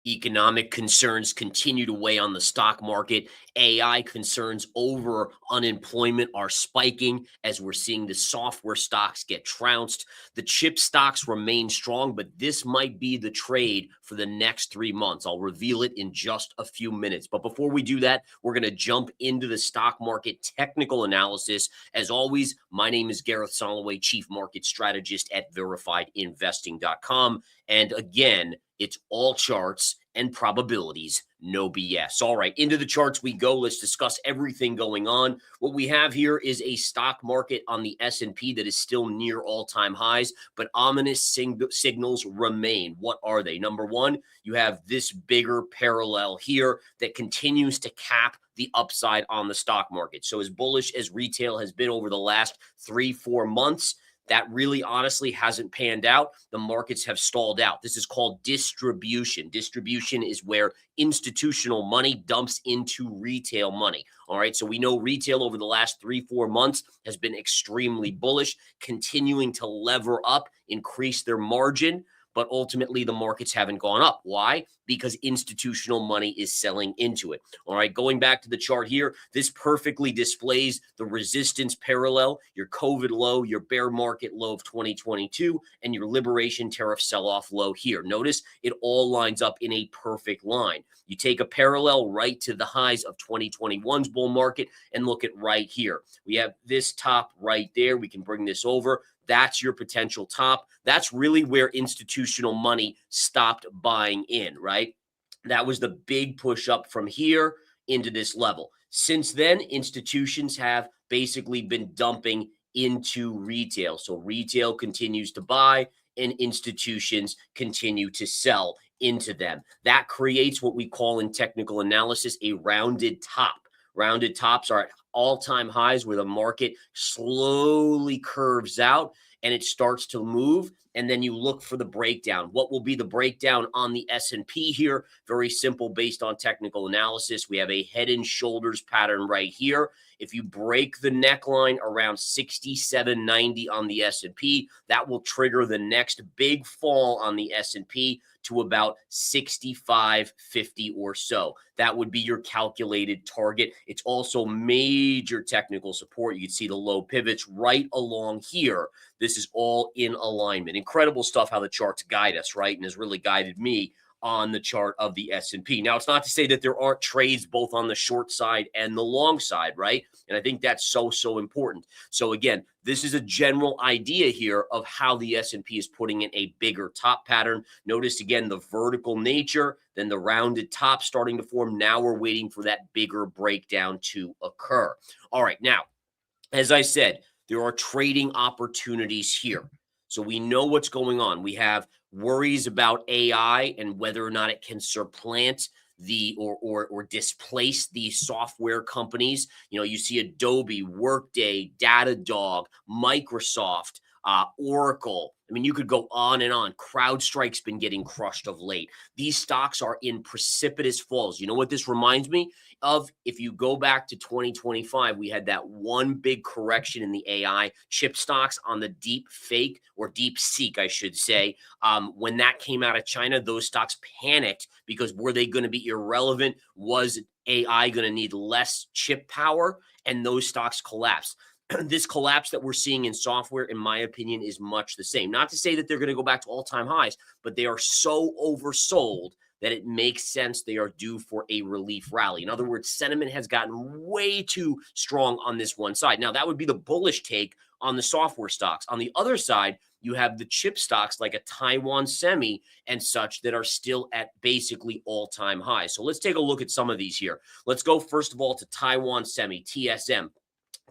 Economic concerns continue to weigh on the stock market. AI concerns over unemployment are spiking as we're seeing the software stocks get trounced. The chip stocks remain strong, but this might be the trade for the next 3 months. I'll reveal it in just a few minutes. But before we do that, we're going to jump into the stock market technical analysis. As always, my name is Gareth Soloway, Chief Market Strategist at verifiedinvesting.com. And again, it's all charts and probabilities, no BS. All right, into the charts we go. Let's discuss everything going on. What we have here is a stock market on the S&P that is still near all-time highs, but ominous signals remain. What are they? Number one, you have this bigger parallel here that continues to cap the upside on the stock market. So as bullish as retail has been over the last 3-4 months, that really honestly hasn't panned out. The markets have stalled out. This is called distribution. Distribution is where institutional money dumps into retail money. All right. So we know retail over the last 3-4 months has been extremely bullish, continuing to lever up, increase their margin. But ultimately, the markets haven't gone up. Why? Because institutional money is selling into it. All right, going back to the chart here, this perfectly displays the resistance parallel, your COVID low, your bear market low of 2022, and your liberation tariff sell-off low here. Notice it all lines up in a perfect line. You take a parallel right to the highs of 2021's bull market and look at right here. We have this top right there. We can bring this over. That's your potential top. That's really where institutional money stopped buying in, right? That was the big push up from here into this level. Since then, institutions have basically been dumping into retail. So retail continues to buy and institutions continue to sell into them. That creates what we call in technical analysis a rounded top. Rounded tops are at all-time highs where the market slowly curves out and it starts to move, and then you look for the breakdown. What will be the breakdown on the S&P here? Very simple based on technical analysis. We have a head and shoulders pattern right here. If you break the neckline around 67.90 on the S&P, that will trigger the next big fall on the S&P to about 65.50 or so. That would be your calculated target. It's also major technical support. You can see the low pivots right along here. This is all in alignment. Incredible stuff how the charts guide us, right? And has really guided me on the chart of the S&P. Now, it's not to say that there aren't trades both on the short side and the long side, right? And I think that's so important. So again, this is a general idea here of how the S&P is putting in a bigger top pattern. Notice again, the vertical nature, then the rounded top starting to form. Now we're waiting for that bigger breakdown to occur. All right. Now, as I said, there are trading opportunities here. So we know what's going on. We have worries about AI and whether or not it can supplant the or displace the software companies. You know, you see Adobe, Workday, Datadog, Microsoft, Oracle. I mean, you could go on and on. CrowdStrike's been getting crushed of late. These stocks are in precipitous falls. You know what this reminds me of? If you go back to 2025, we had that one big correction in the AI chip stocks on the deep fake or deep seek, I should say. When that came out of China, those stocks panicked because were they going to be irrelevant? Was AI going to need less chip power? And those stocks collapsed. This collapse that we're seeing in software, in my opinion, is much the same. Not to say that they're going to go back to all-time highs, but they are so oversold that it makes sense they are due for a relief rally. In other words, sentiment has gotten way too strong on this one side. Now, that would be the bullish take on the software stocks. On the other side, you have the chip stocks like a Taiwan Semi and such that are still at basically all-time highs. So let's take a look at some of these here. Let's go, first of all, to Taiwan Semi, TSM.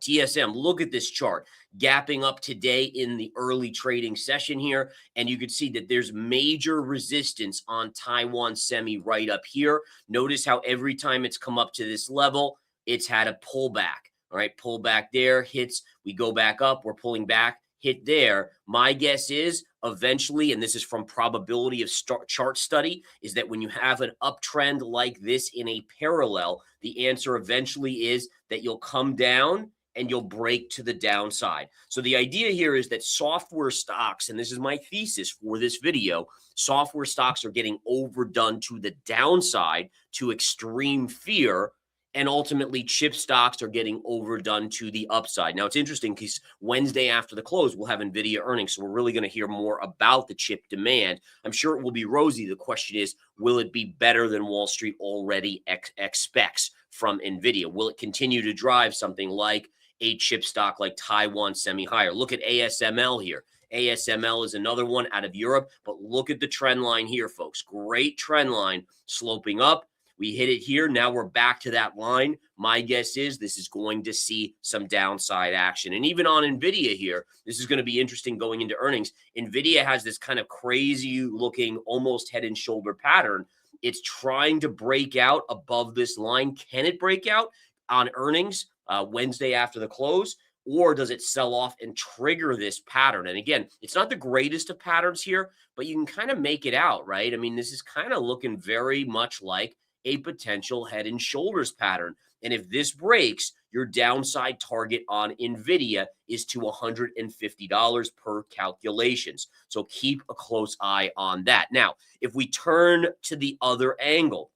TSM, look at this chart, gapping up today in the early trading session here. And you can see that there's major resistance on Taiwan Semi right up here. Notice how every time it's come up to this level, it's had a pullback. All right, pull back there, hits, we go back up, we're pulling back, hit there. My guess is eventually, and this is from probability of chart study, is that when you have an uptrend like this in a parallel, the answer eventually is that you'll come down and you'll break to the downside. So the idea here is that software stocks, and this is my thesis for this video, software stocks are getting overdone to the downside to extreme fear, and ultimately chip stocks are getting overdone to the upside. Now, it's interesting because Wednesday after the close, we'll have NVIDIA earnings. So we're really going to hear more about the chip demand. I'm sure it will be rosy. The question is, will it be better than Wall Street already expects from NVIDIA? Will it continue to drive something like a chip stock like Taiwan Semi higher? Look at ASML here. ASML is another one out of Europe, but look at the trend line here, folks. Great trend line sloping up. We hit it here. Now we're back to that line. My guess is this is going to see some downside action. And even on NVIDIA here, this is going to be interesting going into earnings. NVIDIA has this kind of crazy looking, almost head and shoulder pattern. It's trying to break out above this line. Can it break out on earnings Wednesday after the close? Or does it sell off and trigger this pattern? And again, it's not the greatest of patterns here, but you can kind of make it out, right? I mean, this is kind of looking very much like a potential head and shoulders pattern. And if this breaks, your downside target on NVIDIA is to $150 per calculations. So keep a close eye on that. Now, if we turn to the other angle,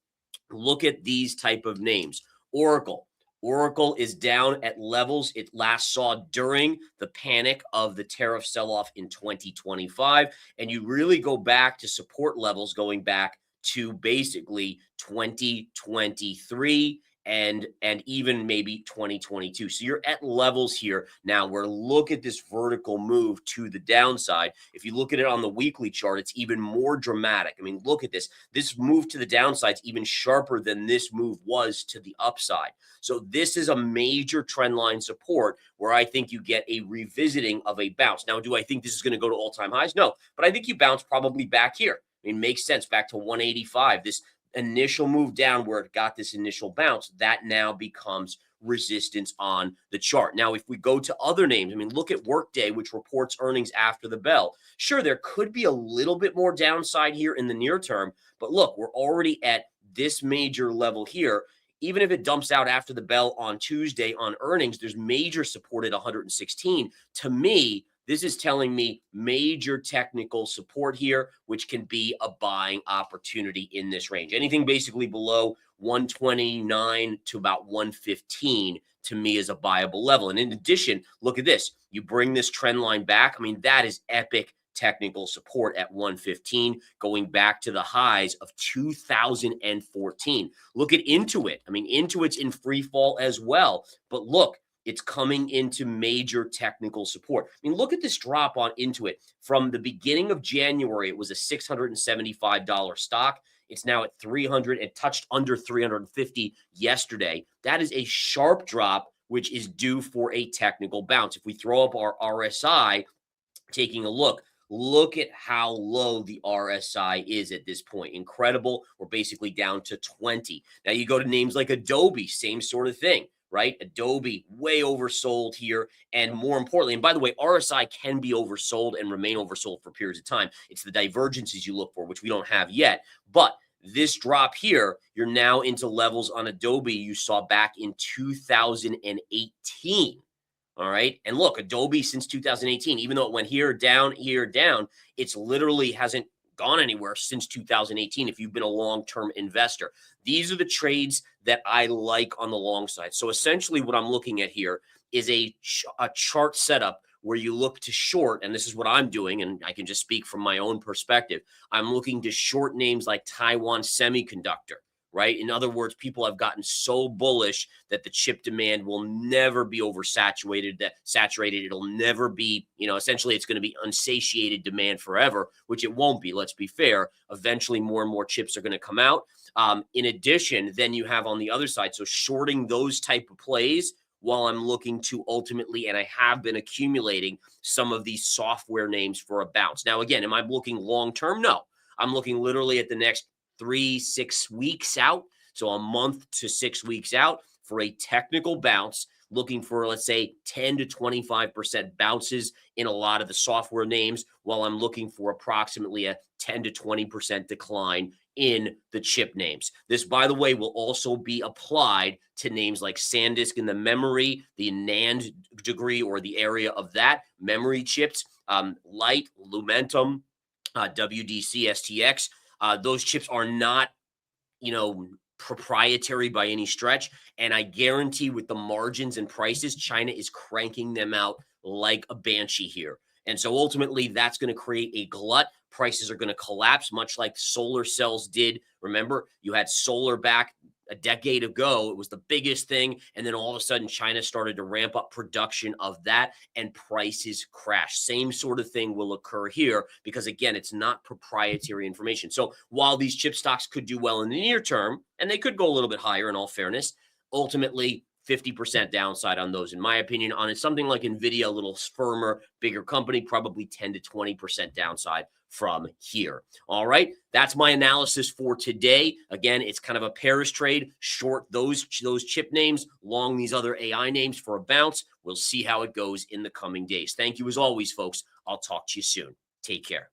look at these type of names. Oracle. Oracle is down at levels it last saw during the panic of the tariff sell-off in 2025. And you really go back to support levels going back to basically 2023 and even maybe 2022. So you're at levels here now where look at this vertical move to the downside. If you look at it on the weekly chart, it's even more dramatic. I mean, look at this. This move to the downside is even sharper than this move was to the upside. So this is a major trend line support where I think you get a revisiting of a bounce. Now, do I think this is going to go to all-time highs? No, but I think you bounce probably back here. I mean, makes sense, back to 185. This initial move down where it got this initial bounce, that now becomes resistance on the chart. Now, if we go to other names, I mean, look at Workday, which reports earnings after the bell. Sure, there could be a little bit more downside here in the near term, but look, we're already at this major level here. Even if it dumps out after the bell on Tuesday on earnings, there's major support at 116. To me, this is telling me major technical support here, which can be a buying opportunity in this range. Anything basically below 129 to about 115 to me is a buyable level. And in addition, look at this. You bring this trend line back. I mean, that is epic technical support at 115, going back to the highs of 2014. Look at Intuit. I mean, Intuit's in free fall as well. But look, it's coming into major technical support. I mean, look at this drop on Intuit. From the beginning of January, it was a $675 stock. It's now at 300. It touched under 350 yesterday. That is a sharp drop, which is due for a technical bounce. If we throw up our RSI, taking a look at how low the RSI is at this point. Incredible. We're basically down to 20. Now you go to names like Adobe, same sort of thing, right? Adobe, way oversold here. And more importantly, and by the way, RSI can be oversold and remain oversold for periods of time. It's the divergences you look for, which we don't have yet. But this drop here, you're now into levels on Adobe you saw back in 2018. All right. And look, Adobe since 2018, even though it went here, down, it's literally hasn't gone anywhere since 2018 if you've been a long-term investor. These are the trades that I like on the long side. So essentially what I'm looking at here is a chart setup where you look to short, and this is what I'm doing, and I can just speak from my own perspective. I'm looking to short names like Taiwan Semiconductor. Right? In other words, people have gotten so bullish that the chip demand will never be oversaturated, it'll never be, essentially it's going to be unsatiated demand forever, which it won't be. Let's be fair. Eventually more and more chips are going to come out. In addition, then you have on the other side, so shorting those type of plays while I'm looking to ultimately, and I have been accumulating some of these software names for a bounce. Now, again, am I looking long-term? No, I'm looking literally at the next 3-6 weeks out, so a month to 6 weeks out for a technical bounce, looking for, let's say, 10 to 25% bounces in a lot of the software names, while I'm looking for approximately a 10 to 20% decline in the chip names. This, by the way, will also be applied to names like SanDisk in the memory, the NAND degree or the area of that, memory chips, Light, Lumentum, WDC, STX. Those chips are not, proprietary by any stretch. And I guarantee with the margins and prices, China is cranking them out like a banshee here. And so ultimately, that's going to create a glut. Prices are going to collapse, much like solar cells did. Remember, you had solar back a decade ago. It was the biggest thing. And then all of a sudden, China started to ramp up production of that and prices crashed. Same sort of thing will occur here because, again, it's not proprietary information. So while these chip stocks could do well in the near term, and they could go a little bit higher in all fairness, ultimately, 50% downside on those, in my opinion. On something like NVIDIA, a little firmer, bigger company, probably 10 to 20% downside from here. All right, that's my analysis for today. Again, it's kind of a pairs trade, short those chip names, long these other AI names for a bounce. We'll see how it goes in the coming days. Thank you as always, folks. I'll talk to you soon. Take care.